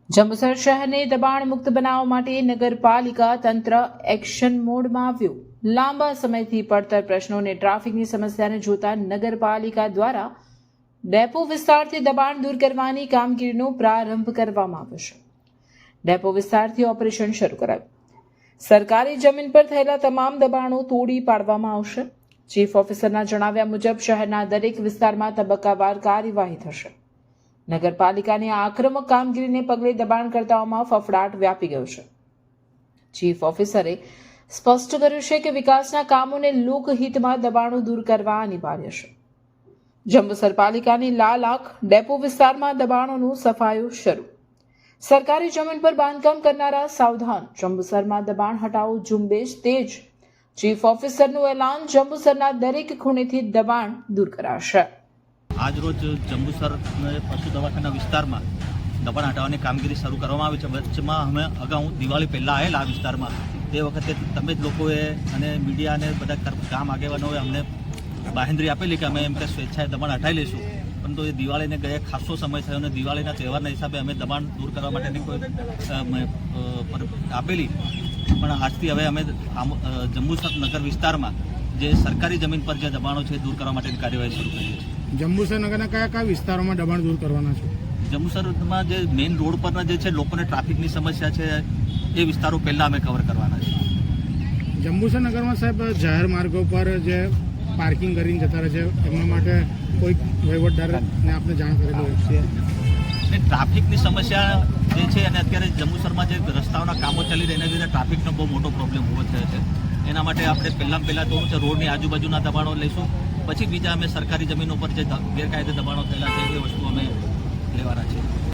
જંબુસર શહેરને દબાણ મુક્ત બનાવવા માટે નગરપાલિકા તંત્ર એક્શન મોડમાં આવ્યું। લાંબા સમયથી પડતર પ્રશ્નો અને ટ્રાફિકની સમસ્યાને જોતા નગરપાલિકા દ્વારા ડેપો વિસ્તારથી દબાણ દૂર કરવાની કામગીરીનો પ્રારંભ કરવામાં આવ્યો છે। ડેપો વિસ્તારથી ઓપરેશન શરૂ કરાયું। સરકારી જમીન પર થયેલા તમામ દબાણો તોડી પાડવામાં આવશે। ચીફ ઓફિસરના જણાવ્યા મુજબ શહેરના દરેક વિસ્તારમાં તબક્કાવાર કાર્યવાહી થશે। નગરપાલિકાની આક્રમક કામગીરીને પગલે દબાણકર્તાઓમાં ફફડાટ વ્યાપી ગયો છે। ચીફ ઓફિસરે સ્પષ્ટ કર્યું છે કે વિકાસના કામોને લોકહિતમાં દબાણો દૂર કરવા અનિવાર્ય છે। જંબુસર પાલિકાની લાલાખ ડેપો વિસ્તારમાં દબાણોનું સફાયું શરૂ। સરકારી જમીન પર બાંધકામ કરનારા સાવધાન, જંબુસરમાં દબાણ હટાવો ઝુંબેશ તેજ। ચીફ ઓફિસરનું એલાન, જંબુસરના દરેક ખૂણેથી દબાણ દૂર કરાશે। આજ રોજ જંબુસર પશુ દવાખાના વિસ્તારમાં દબાણ હટાવવાની કામગીરી શરૂ કરવામાં આવી છે। વચ્ચેમાં અમે અગાઉ દિવાળી પહેલાં આવેલા આ વિસ્તારમાં, તે વખતે તમે જ લોકોએ અને મીડિયા અને બધા ગામ આગેવાનોએ અમને બાહેંધરી આપેલી કે અમે એમ કે સ્વેચ્છાએ દબાણ હટાવી લઈશું, પરંતુ એ દિવાળીને ગયા ખાસો સમય થયો અને દિવાળીના તહેવારના હિસાબે અમે દબાણ દૂર કરવા માટેની કોઈ આપેલી, પણ આજથી હવે અમે જંબુસર નગર વિસ્તારમાં જે સરકારી જમીન પર જે દબાણો છે દૂર કરવા માટેની કાર્યવાહી શરૂ કરી છે। જંબુસર નગરના કયા કયા વિસ્તારોમાં દબાણ દૂર કરવાના છે? જંબુસરમાં જે મેઇન રોડ પરના જે છે લોકોને ટ્રાફિકની સમસ્યા છે એ વિસ્તારો પહેલાં અમે કવર કરવાના છે। જંબુસર નગરમાં સાહેબ જાહેર માર્ગો પર જે પાર્કિંગ કરીને જતા રહે છે એમના માટે કોઈ વહીવટદારને આપને જાણ કરેલી છે? અને ટ્રાફિકની સમસ્યા જે છે અને અત્યારે જંબુસરમાં જે રસ્તાઓના કામો ચાલી રહ્યા એના લીધે ટ્રાફિકનો બહુ મોટો પ્રોબ્લેમ ઊભો થયો છે। એના માટે આપણે પહેલાં તો રોડની આજુબાજુના દબાણો લઈશું, પછી બીજા અમે સરકારી જમીનો પર જે ગેરકાયદે દબાણો થયેલા છે એ વસ્તુ અમે લેવાના છે।